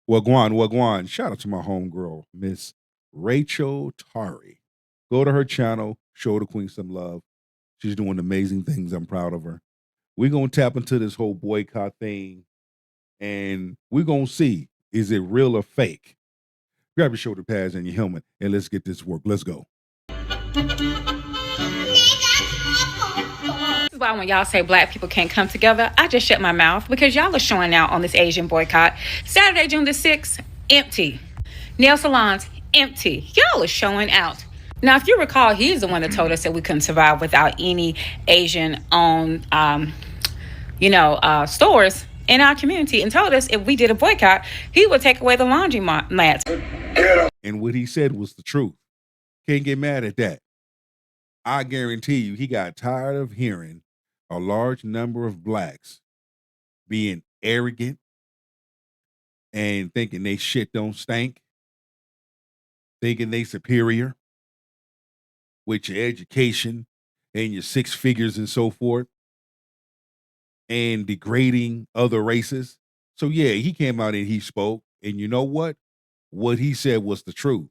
Wagwan. Shout out to my homegirl, Miss Rachel Tari. Go to her channel, show the queen some love. She's doing amazing things. I'm proud of her. We're gonna tap into this whole boycott thing, and we're gonna see, is it real or fake? Grab your shoulder pads and your helmet, and let's get this work. Let's go. This is why when y'all say black people can't come together, I just shut my mouth because y'all are showing out on this Asian boycott. Saturday, June the 6th, empty. Nail salons, empty. Y'all are showing out. Now, if you recall, he's the one that told us that we couldn't survive without any Asian-owned, stores in our community, and told us if we did a boycott, he would take away the laundry mats. And what he said was the truth. Can't get mad at that. I guarantee you, he got tired of hearing a large number of blacks being arrogant and thinking they shit don't stink, thinking they superior with your education and your six figures and so forth, and degrading other races. So yeah, he came out and he spoke, and you know what? What he said was the truth.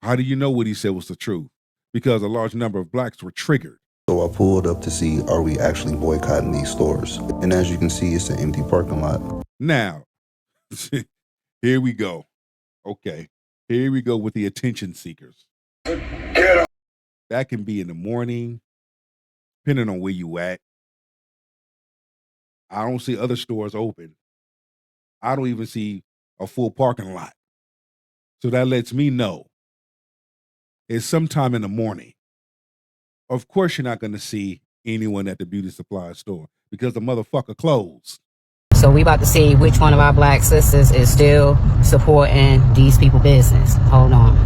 How do you know what he said was the truth? Because a large number of blacks were triggered. So I pulled up to see, are we actually boycotting these stores? And as you can see, it's an empty parking lot. Now, here we go. Okay, here we go with the attention seekers. That can be in the morning, depending on where you at. I don't see other stores open. I don't even see a full parking lot. So that lets me know it's sometime in the morning. Of course, you're not going to see anyone at the beauty supply store because the motherfucker closed. So we about to see which one of our black sisters is still supporting these people business. Hold on.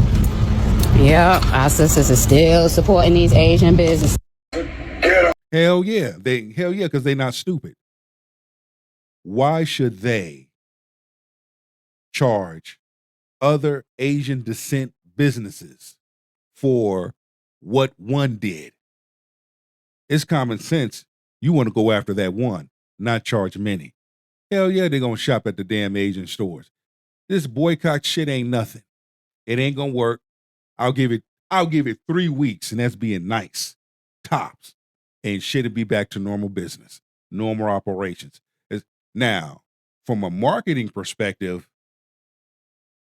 Yep, our sisters are still supporting these Asian businesses. Hell yeah, because they're not stupid. Why should they charge other Asian descent businesses for what one did? It's common sense. You want to go after that one, not charge many. Hell yeah, they're going to shop at the damn Asian stores. This boycott shit ain't nothing. It ain't going to work. I'll give it 3 weeks, and that's being nice. Tops. And shit'll be back to normal business, normal operations. Now, from a marketing perspective,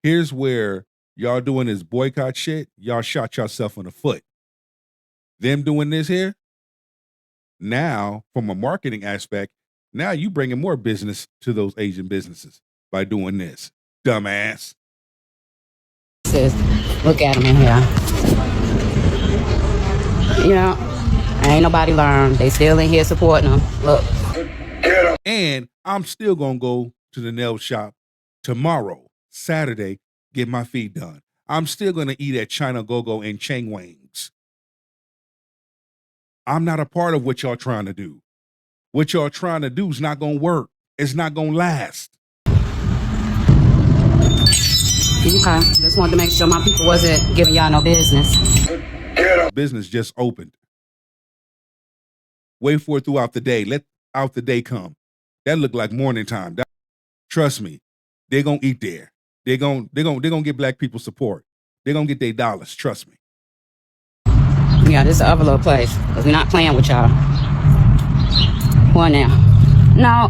here's where y'all doing this boycott shit, y'all shot yourself in the foot. Them doing this here, now, from a marketing aspect, now you bringing more business to those Asian businesses by doing this. Dumbass. Look at them in here. You know, ain't nobody learned. They still in here supporting them. Look. And I'm still going to go to the nail shop tomorrow, Saturday, get my feet done. I'm still going to eat at China Go-Go and Chang Wang's. I'm not a part of what y'all trying to do. What y'all trying to do is not going to work. It's not going to last. Okay, just wanted to make sure my people wasn't giving y'all no business. Business just opened. Wait for it throughout the day. Let out the day come. That look like morning time. Trust me, they're going to eat there. They're going to get black people support. They're going to get their dollars. Trust me. Yeah, this is the other little place. Because we're not playing with y'all. What now? No,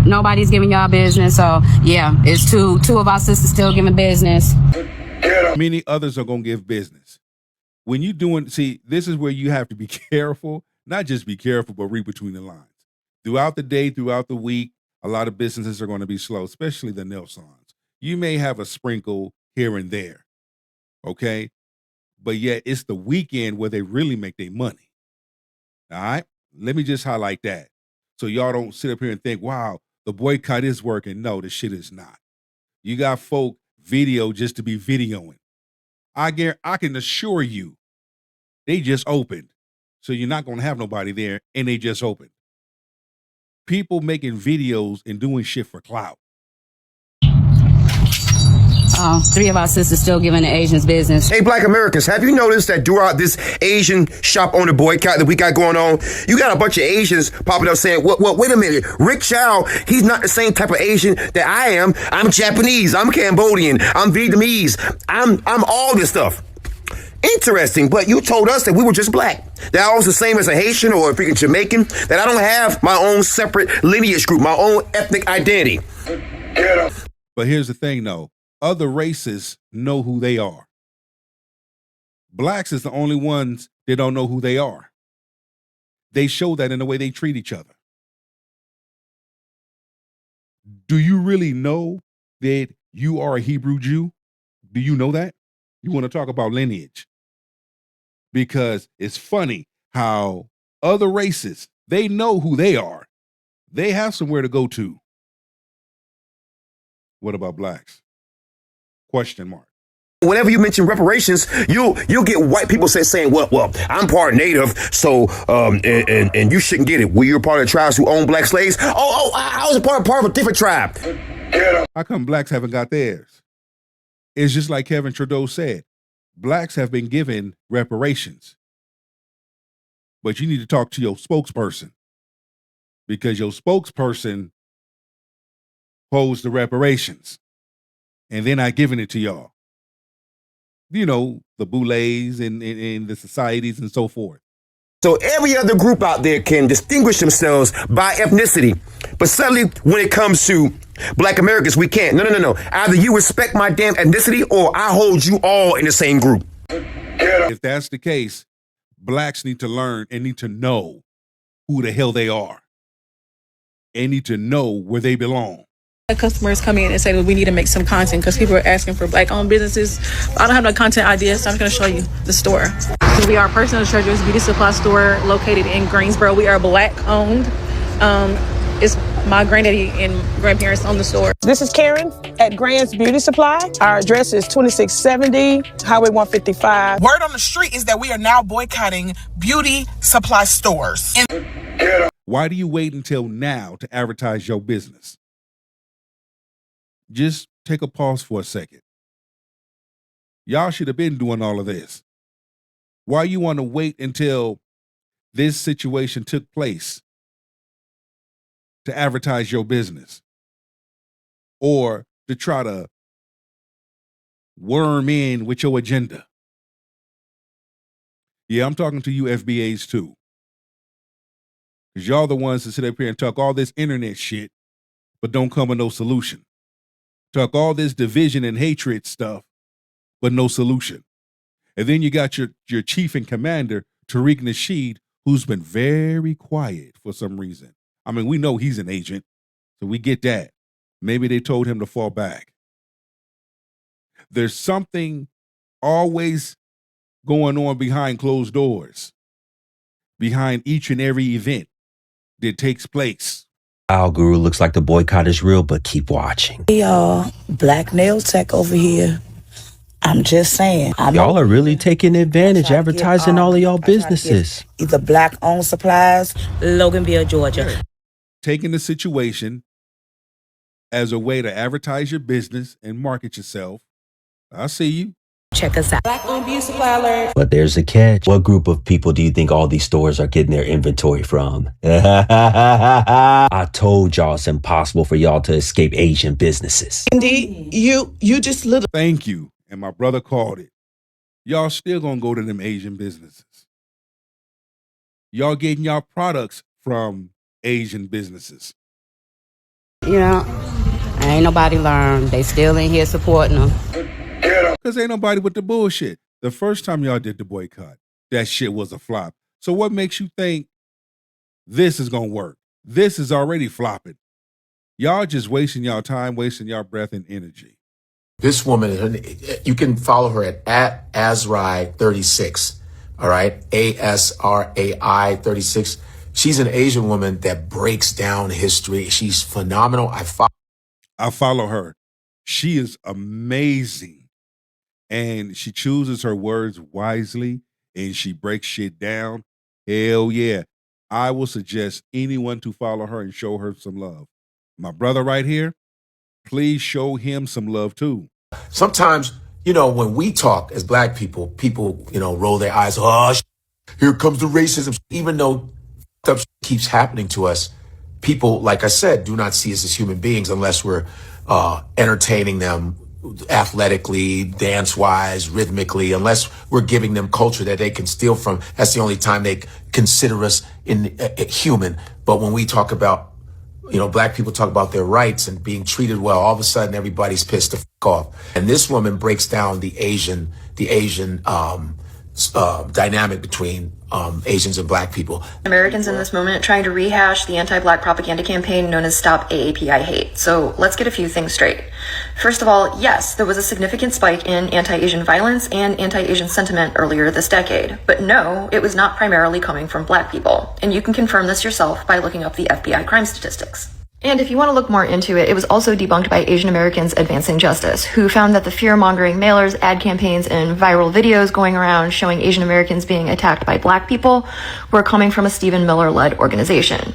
nobody's giving y'all business. So, yeah, it's two of our sisters still giving business. Many others are going to give business. When you see, this is where you have to be careful. Not just be careful, but read between the lines. Throughout the day, throughout the week, a lot of businesses are going to be slow, especially the nail salons. You may have a sprinkle here and there, okay? But yet it's the weekend where they really make their money. All right? Let me just highlight that. So y'all don't sit up here and think, wow, the boycott is working. No, the shit is not. You got folk video just to be videoing. I can assure you, they just opened. So you're not going to have nobody there, and they just opened. People making videos and doing shit for clout. Three of our sisters still giving the Asians business. Hey, Black Americans, have you noticed that throughout this Asian shop owner boycott that we got going on, you got a bunch of Asians popping up saying, well, wait a minute, Rick Chow, he's not the same type of Asian that I am. I'm Japanese, I'm Cambodian, I'm Vietnamese, I'm all this stuff. Interesting, but you told us that we were just black. That I was the same as a Haitian or a freaking Jamaican, that I don't have my own separate lineage group, my own ethnic identity. But here's the thing, though. Other races know who they are. Blacks is the only ones that don't know who they are. They show that in the way they treat each other. Do you really know that you are a Hebrew Jew? Do you know that? You want to talk about lineage? Because it's funny how other races, they know who they are. They have somewhere to go to. What about blacks? Question mark. Whenever you mention reparations, you'll get white people saying, well, I'm part Native, so and you shouldn't get it. Were you a part of the tribes who owned black slaves? I was a part of a different tribe. How come blacks haven't got theirs? It's just like Kevin Trudeau said. Blacks have been given reparations. But you need to talk to your spokesperson, because your spokesperson holds the reparations and they're not giving it to y'all. You know, the boulets and the societies and so forth. So every other group out there can distinguish themselves by ethnicity. But suddenly, when it comes to Black Americans, we can't. No. Either you respect my damn ethnicity or I hold you all in the same group. If that's the case, blacks need to learn and need to know who the hell they are. And need to know where they belong. Customers come in and say, well, we need to make some content because people are asking for black-owned businesses. I don't have no content ideas, so I'm going to show you the store. We are Personal Treasures Beauty Supply Store located in Greensboro. We are black-owned. It's my granddaddy and grandparents own the store. This is Karen at Grand's Beauty Supply. Our address is 2670 Highway 155. Word on the street is that we are now boycotting beauty supply stores. Why do you wait until now to advertise your business? Just take a pause for a second. Y'all should have been doing all of this. Why you want to wait until this situation took place to advertise your business? Or to try to worm in with your agenda? Yeah, I'm talking to you FBAs too. Because y'all the ones that sit up here and talk all this internet shit, but don't come with no solution. Talk all this division and hatred stuff, but no solution. And then you got your chief and commander, Tariq Nasheed, who's been very quiet for some reason. I mean, we know he's an agent, so we get that. Maybe they told him to fall back. There's something always going on behind closed doors, behind each and every event that takes place. Our guru looks like the boycott is real, but keep watching. Hey y'all, Black Nail Tech over here. I'm just saying. Y'all are really taking advantage, advertising all of y'all businesses. Either black-owned supplies, Loganville, Georgia. Taking the situation as a way to advertise your business and market yourself. I see you. Check us out. Black-owned beauty supply alert. But there's a catch. What group of people do you think all these stores are getting their inventory from? I told y'all it's impossible for y'all to escape Asian businesses. Indeed, you just little. Thank you. And my brother called it. Y'all still gonna go to them Asian businesses. Y'all getting y'all products from Asian businesses. You know, ain't nobody learned. They still in here supporting them. Because ain't nobody with the bullshit. The first time y'all did the boycott, that shit was a flop. So what makes you think this is going to work? This is already flopping. Y'all just wasting y'all time, wasting y'all breath and energy. This woman, you can follow her at Asrai36. All right. ASRAI 36. She's an Asian woman that breaks down history. She's phenomenal. I follow her. She is amazing. And she chooses her words wisely and she breaks shit down. Hell yeah. I will suggest anyone to follow her and show her some love. My brother right here, please show him some love too. Sometimes, when we talk as black people, roll their eyes. Oh, here comes the racism. Even though stuff keeps happening to us, people, like I said, do not see us as human beings unless we're entertaining them athletically, dance-wise, rhythmically, unless we're giving them culture that they can steal from. That's the only time they consider us human. But when we talk about, black people talk about their rights and being treated well, all of a sudden everybody's pissed the fuck off. And this woman breaks down the Asian dynamic between Asians and black people. Americans in this moment trying to rehash the anti-black propaganda campaign known as Stop AAPI Hate. So let's get a few things straight. First of all, yes, there was a significant spike in anti-Asian violence and anti-Asian sentiment earlier this decade. But no, it was not primarily coming from black people. And you can confirm this yourself by looking up the FBI crime statistics. And if you want to look more into it, it was also debunked by Asian Americans Advancing Justice, who found that the fear-mongering mailers, ad campaigns, and viral videos going around showing Asian Americans being attacked by black people were coming from a Stephen Miller-led organization.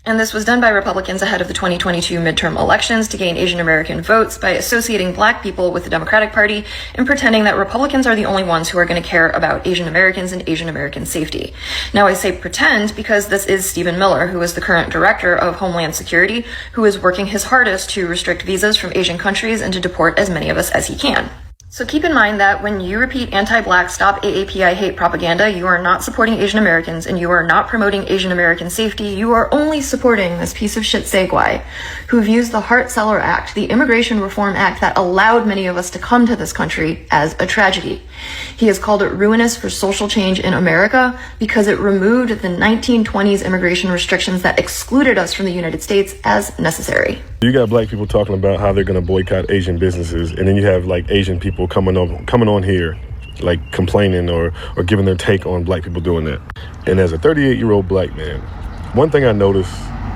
And this was done by Republicans ahead of the 2022 midterm elections to gain Asian American votes by associating black people with the Democratic Party and pretending that Republicans are the only ones who are going to care about Asian Americans and Asian American safety. Now I say pretend because this is Stephen Miller, who is the current director of Homeland Security, who is working his hardest to restrict visas from Asian countries and to deport as many of us as he can. So keep in mind that when you repeat anti-black Stop AAPI Hate propaganda, you are not supporting Asian Americans and you are not promoting Asian American safety. You are only supporting this piece of shit Segway, who views the Hart-Celler Act, the Immigration Reform Act that allowed many of us to come to this country, as a tragedy. He has called it ruinous for social change in America because it removed the 1920s immigration restrictions that excluded us from the United States as necessary. You got black people talking about how they're going to boycott Asian businesses, and then you have like Asian people coming on here like complaining or giving their take on black people doing that. And as a 38-year-old black man, one thing I notice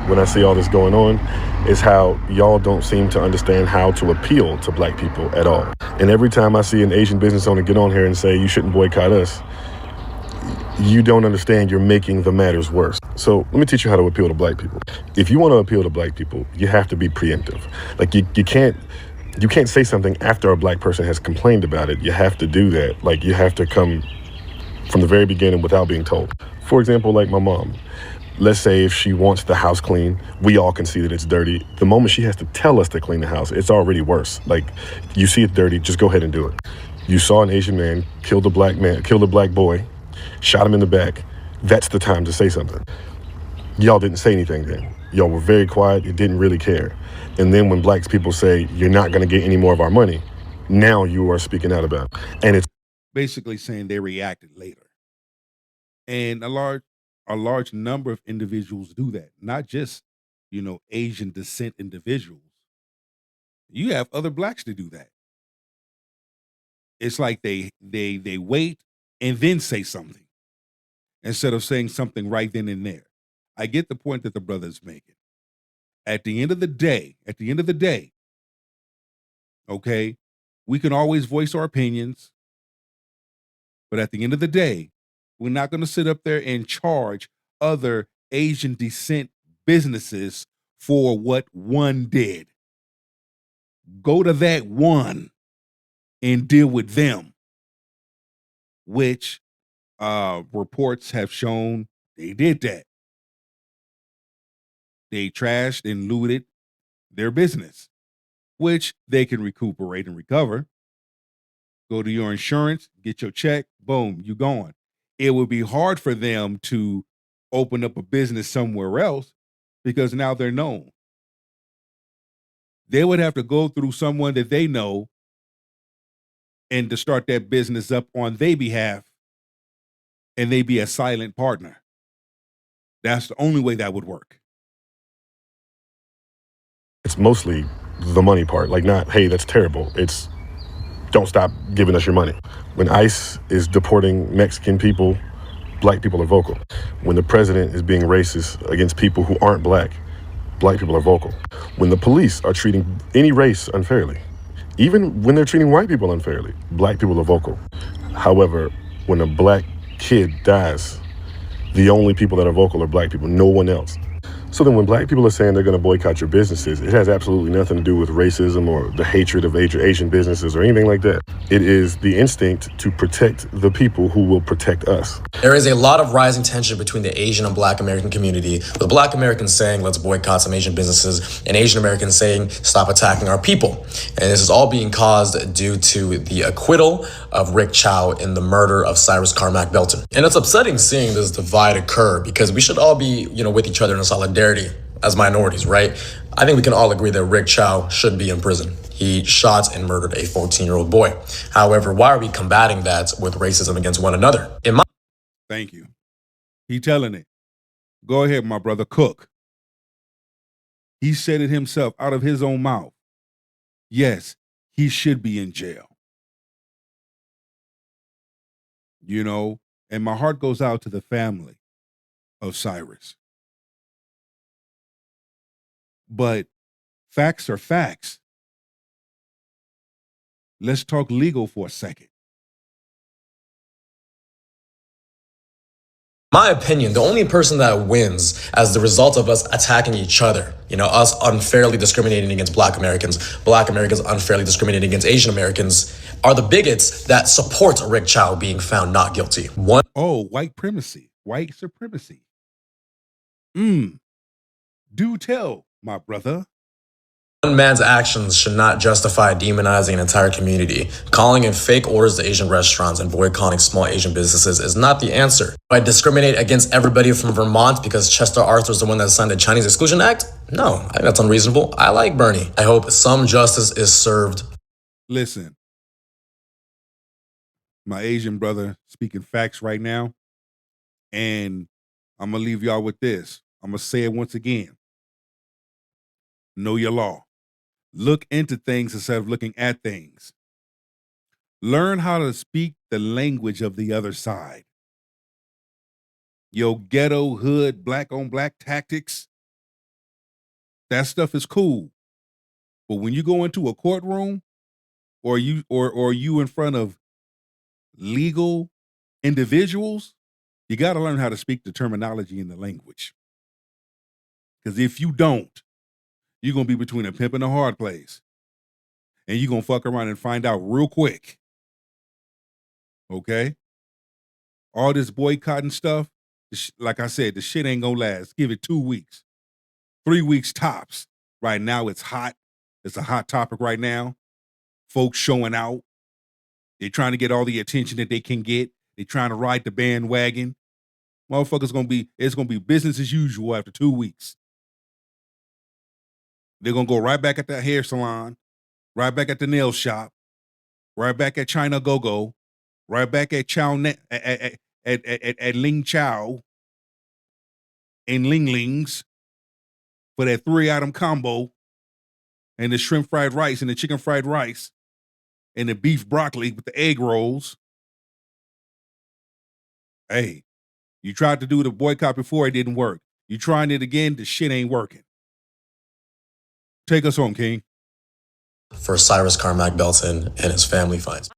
when I see all this going on is how y'all don't seem to understand how to appeal to black people at all. And every time I see an Asian business owner get on here and say you shouldn't boycott us, you don't understand you're making the matters worse. So let me teach you how to appeal to black people. If you want to appeal to black people, you have to be preemptive. Like you can't say something after a black person has complained about it. You have to do that. Like you have to come from the very beginning without being told. For example, like my mom. Let's say if she wants the house clean, we all can see that it's dirty. The moment she has to tell us to clean the house, it's already worse. Like you see it dirty, just go ahead and do it. You saw an Asian man kill a black boy, shot him in the back. That's the time to say something. Y'all didn't say anything then. Y'all were very quiet. You didn't really care. And then when black people say, you're not going to get any more of our money, now you are speaking out about it. And it's basically saying they reacted later. And a large number of individuals do that. Not just, Asian descent individuals. You have other blacks to do that. It's like they wait and then say something instead of saying something right then and there. I get the point that the brother's making. At the end of the day, okay, we can always voice our opinions, but at the end of the day, we're not going to sit up there and charge other Asian descent businesses for what one did. Go to that one and deal with them, which reports have shown they did that. They trashed and looted their business, which they can recuperate and recover. Go to your insurance, get your check, boom, you gone. It would be hard for them to open up a business somewhere else because now they're known. They would have to go through someone that they know and to start that business up on their behalf, and they be a silent partner. That's the only way that would work. It's mostly the money part. Like not, hey, that's terrible. It's don't stop giving us your money. When ICE is deporting Mexican people, black people are vocal. When the president is being racist against people who aren't black people are vocal. When the police are treating any race unfairly, even when they're treating white people unfairly, black people are vocal. However, when a black kid dies, the only people that are vocal are black people, no one else. So then when black people are saying they're going to boycott your businesses, it has absolutely nothing to do with racism or the hatred of Asian businesses or anything like that. It is the instinct to protect the people who will protect us. There is a lot of rising tension between the Asian and Black American community, with Black Americans saying, let's boycott some Asian businesses, and Asian Americans saying, stop attacking our people. And this is all being caused due to the acquittal of Rick Chow in the murder of Cyrus Carmack Belton. And it's upsetting seeing this divide occur, because we should all be, with each other in solidarity as minorities, right? I think we can all agree that Rick Chow should be in prison. He shot and murdered a 14-year-old boy. However, why are we combating that with racism against one another? Thank you. He telling it. Go ahead, my brother, cook. He said it himself out of his own mouth. Yes, he should be in jail. And my heart goes out to the family of Cyrus. But facts are facts. Let's talk legal for a second. My opinion, the only person that wins as the result of us attacking each other, us unfairly discriminating against Black Americans unfairly discriminating against Asian Americans, are the bigots that support Rick Chow being found not guilty. White supremacy. White supremacy. Do tell, my brother. One man's actions should not justify demonizing an entire community. Calling in fake orders to Asian restaurants and boycotting small Asian businesses is not the answer. Do I discriminate against everybody from Vermont because Chester Arthur's the one that signed the Chinese Exclusion Act? No, I think that's unreasonable. I like Bernie. I hope some justice is served. Listen, my Asian brother speaking facts right now, and I'm going to leave y'all with this. I'm going to say it once again. Know your law. Look into things instead of looking at things. Learn how to speak the language of the other side. Your ghetto hood black on black tactics, that stuff is cool. But when you go into a courtroom or you in front of legal individuals, you got to learn how to speak the terminology in the language. Because if you don't, you're going to be between a pimp and a hard place. And you're going to fuck around and find out real quick. Okay? All this boycotting stuff, like I said, the shit ain't going to last. Give it 2 weeks. 3 weeks tops. Right now it's hot. It's a hot topic right now. Folks showing out. They're trying to get all the attention that they can get. They're trying to ride the bandwagon. Motherfuckers it's going to be business as usual after 2 weeks. They're going to go right back at the hair salon, right back at the nail shop, right back at China Go-Go, right back at at Ling Chow and Ling Ling's for that 3-item combo and the shrimp fried rice and the chicken fried rice and the beef broccoli with the egg rolls. Hey, you tried to do the boycott before, it didn't work. You trying it again, the shit ain't working. Take us home, King. For Cyrus Carmack Belton and his family finds.